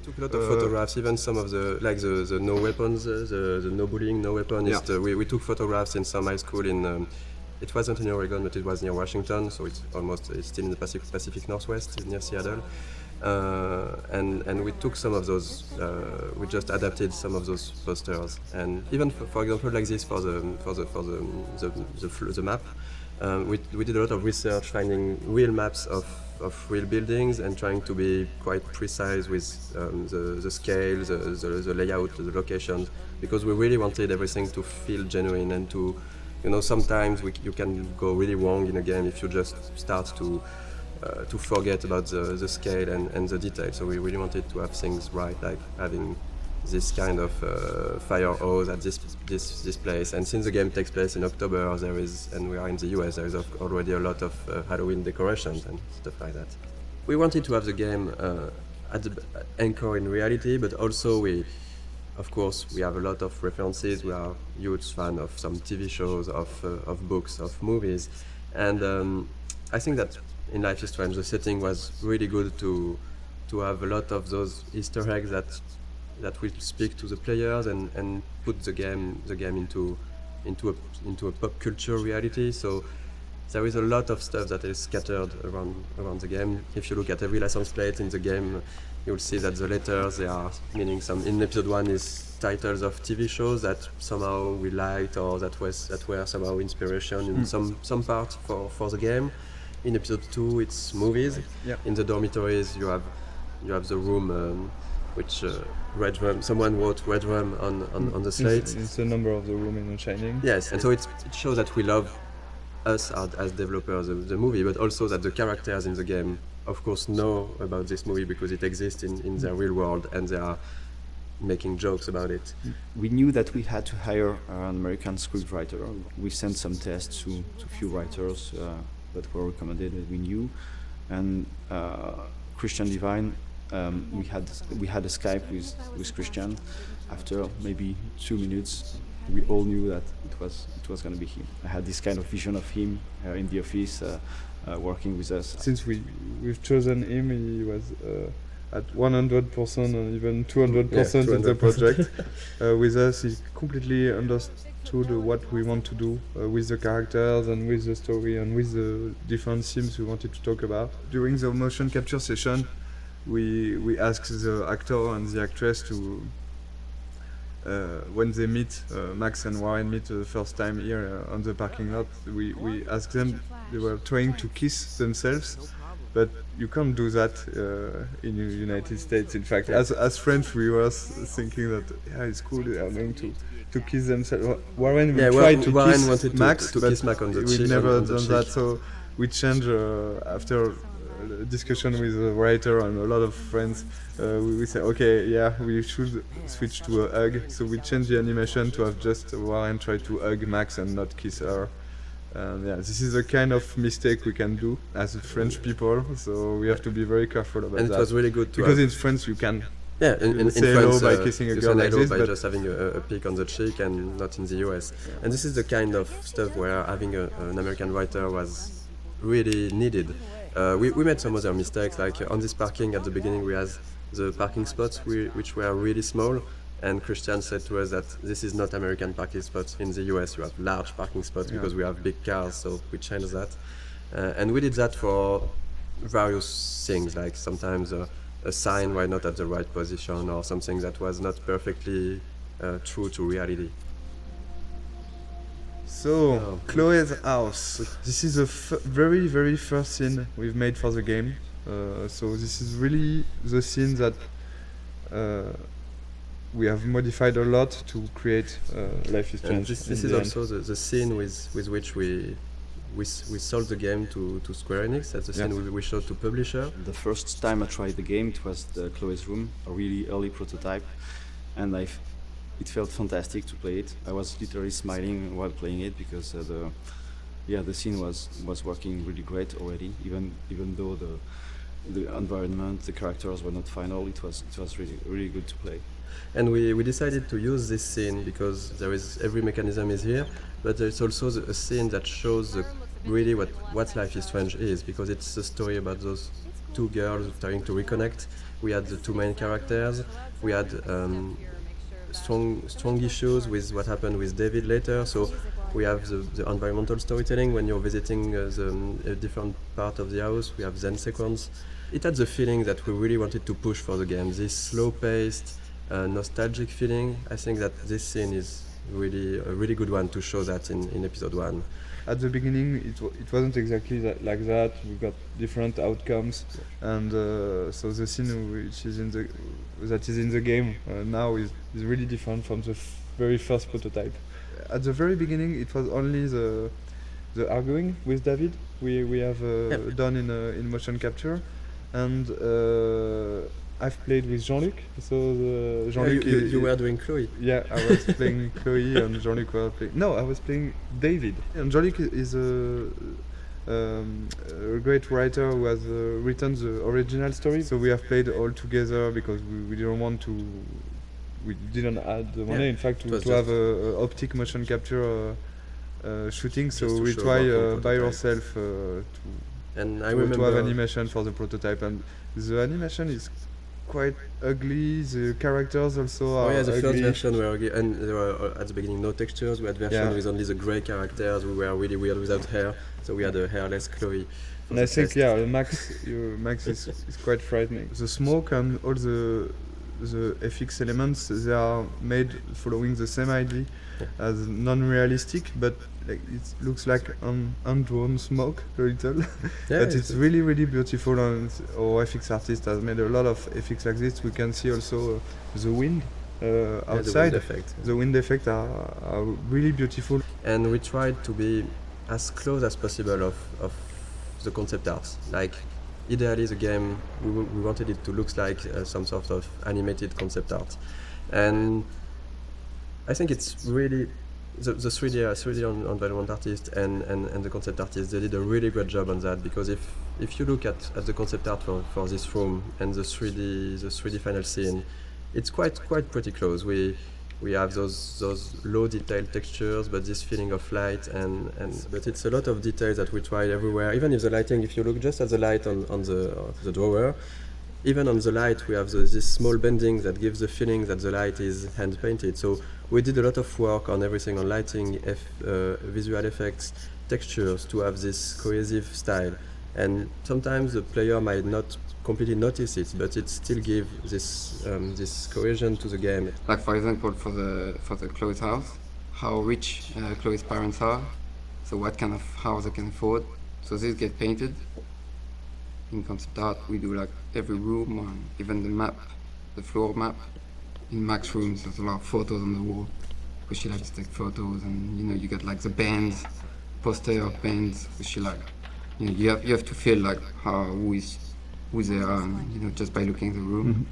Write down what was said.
took a lot of photographs, even some of the the no weapons, the no bullying, no weapon. Yeah. We took photographs in some high school in. It wasn't in Oregon, but it was near Washington, so it's still in the Pacific Northwest, near Seattle. And we took some of those. We just adapted some of those posters, and even for example, like this for the map. We did a lot of research, finding real maps of real buildings and trying to be quite precise with the scale, the layout, the locations, because we really wanted everything to feel genuine and to, sometimes you can go really wrong in a game if you just start to forget about the scale and the detail. So we really wanted to have things right, like having this kind of fire hose at this place. And since the game takes place in October, and we are in the US, there is already a lot of Halloween decorations and stuff like that. We wanted to have the game at the anchor in reality, but also of course, we have a lot of references. We are huge fan of some TV shows, of books, of movies, and I think that in Life is Strange, the setting was really good to have a lot of those Easter eggs that will speak to the players and put the game into a pop culture reality. So there is a lot of stuff that is scattered around the game. If you look at every license plate in the game, you'll see that the letters, they are meaning some. In episode 1 is titles of TV shows that somehow we liked or that were somehow inspiration in some part for the game. In episode 2, it's movies. Yeah. In the dormitories, you have the room which Red Rum. Someone wrote Red Rum on the slate. It's the number of the room in The Shining. Yes, and so it shows that we love us as developers of the movie, but also that the characters in the game, of course, know about this movie because it exists in their real world, and they are making jokes about it. We knew that we had to hire an American scriptwriter. We sent some tests to few writers that were recommended that we knew, and Christian Divine. We had a Skype with Christian. After maybe 2 minutes, we all knew that it was going to be him. I had this kind of vision of him in the office, working with us. Since we've chosen him, he was at 100% and even 200% in the project. With us, he completely understood what we want to do with the characters and with the story and with the different themes we wanted to talk about. During the motion capture session, we asked the actor and the actress to, when they meet, Max and Warren meet the first time here on the parking lot, we asked them, they were trying to kiss themselves, but you can't do that in the United States. In fact, as French, we were thinking that it's cool, they are going to kiss themselves. Warren tried to kiss Max, to kiss Max on the cheek. We've never done that, so we changed after discussion with the writer and a lot of friends. We say, okay, we should switch to a hug. So we changed the animation to have just Warren try to hug Max and not kiss her. This is a kind of mistake we can do as French people, so we have to be very careful about that. And it was really good because in France you can in say France, hello by kissing a girl like this, by just having a peek on the cheek, and not in the US. Yeah. And this is the kind of stuff where having an American writer was really needed. We made some other mistakes, like on this parking at the beginning we had the parking spots which were really small, and Christian said to us that this is not American parking spots. In the US you have large parking spots because we have big cars, so we changed that. And we did that for various things, like sometimes a sign were not at the right position or something that was not perfectly true to reality. So, Chloe's house. This is a very, very first scene we've made for the game. So this is really the scene that we have modified a lot to create Life is Strange. This is also the scene with which we sold the game to Square Enix. That's the scene we showed to publisher. The first time I tried the game, it was the Chloe's room, a really early prototype, and it felt fantastic to play it. I was literally smiling while playing it because the scene was working really great already. Even though the environment, the characters were not final, it was really good to play. And we decided to use this scene because every mechanism is here, but there's also a scene that shows really what Life is Strange is, because it's a story about those two girls trying to reconnect. We had the two main characters. We had strong issues with what happened with David later. So we have the environmental storytelling when you're visiting a different part of the house. We have Zen sequence. It had the feeling that we really wanted to push for the game. This slow-paced, nostalgic feeling. I think that this scene is really a really good one to show that in episode 1. At the beginning, it wasn't exactly like that. We got different outcomes, and so the scene which is in the game now is really different from the very first prototype. At the very beginning, it was only the arguing with David we have done in motion capture, and I've played with Jean-Luc. So Jean-Luc, you were doing Chloe. Yeah, I was playing Chloe, and Jean-Luc was playing. No, I was playing David. And Jean-Luc is a great writer who has written the original story. So we have played all together because we didn't want to. We didn't add the money. In fact, to have a optic motion capture shooting. So we try by ourselves to have animation for the prototype, and the animation is quite ugly. The characters also are the ugly. first version were ugly, and there were at the beginning no textures. We had version with only the grey characters who were really weird without hair, so we had a hairless Chloe. And I think Max is quite frightening. The smoke and all the FX elements, they are made following the same idea as non-realistic, but like it looks like undrawn smoke a little. But it's really, really beautiful, and our FX artist has made a lot of FX like this. We can see also the wind outside. The wind effect are really beautiful. And we tried to be as close as possible of the concept art. Like ideally the game, we wanted it to look like some sort of animated concept art. And I think it's really the 3D environment artist and the concept artist, they did a really great job on that, because if you look at the concept art for this room and the 3D final scene, it's quite pretty close. We have those low detailed textures, but this feeling of light but it's a lot of details that we tried everywhere. Even if the lighting, if you look just at the light on the drawer, even on the light we have this small bending that gives the feeling that the light is hand painted. So we did a lot of work on everything, on lighting, visual effects, textures, to have this cohesive style. And sometimes the player might not completely notice it, but it still gives this cohesion to the game. Like for example, for the Chloe's house, how rich Chloe's parents are, so what kind of house they can afford. So this get painted. In concept art, we do like every room, or even the map, the floor map. In Mac's rooms, there's a lot of photos on the wall, because she likes to take photos, and you get like the bands, poster of bands, which she like. You have to feel like who they are, just by looking at the room. Mm-hmm.